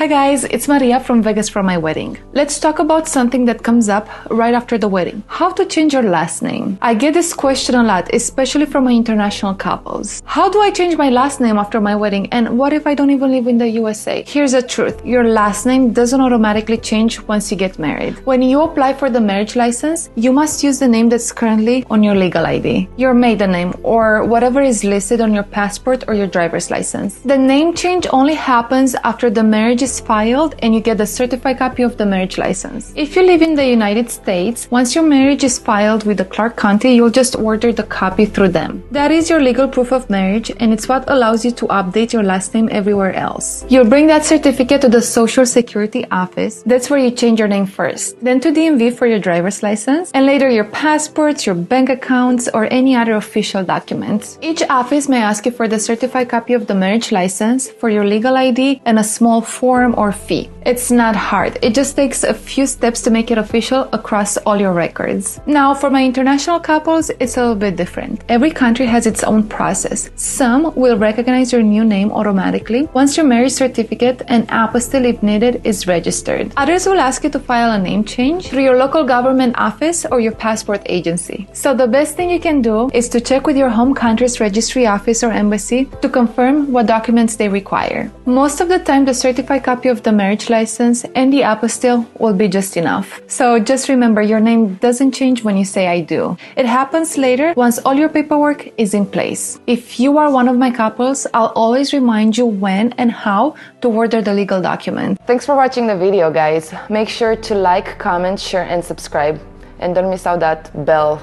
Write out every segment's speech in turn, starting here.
Hi guys, it's Maria from Vegas for my wedding. Let's talk about something that comes up right after the wedding. How to change your last name. I get this question a lot, especially from my international couples. How do I change my last name after my wedding, and what if I don't even live in the USA? Here's the truth. Your last name doesn't automatically change once you get married. When you apply for the marriage license, you must use the name that's currently on your legal ID, your maiden name, or whatever is listed on your passport or your driver's license. The name change only happens after the marriage is filed and you get the certified copy of the marriage license. If you live in the United States, once your marriage is filed with the Clark County, you'll just order the copy through them. That is your legal proof of marriage, and it's what allows you to update your last name everywhere else. You'll bring that certificate to the Social Security office. That's where you change your name first. Then to DMV for your driver's license, and later your passports, your bank accounts, or any other official documents. Each office may ask you for the certified copy of the marriage license, for your legal ID, and a small form or fee. It's not hard. It just takes a few steps to make it official across all your records. Now, for my international couples, it's a little bit different. Every country has its own process. Some will recognize your new name automatically once your marriage certificate and apostille, if needed, is registered. Others will ask you to file a name change through your local government office or your passport agency. So the best thing you can do is to check with your home country's registry office or embassy to confirm what documents they require. Most of the time, the certified copy of the marriage license and the apostille will be just enough. So just remember, your name doesn't change when you say I do. It happens later once all your paperwork is in place. If you are one of my couples, I'll always remind you when and how to order the legal document. Thanks for watching the video, guys. Make sure to like, comment, share, and subscribe. And don't miss out that bell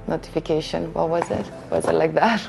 notification. What was it? Was it like that?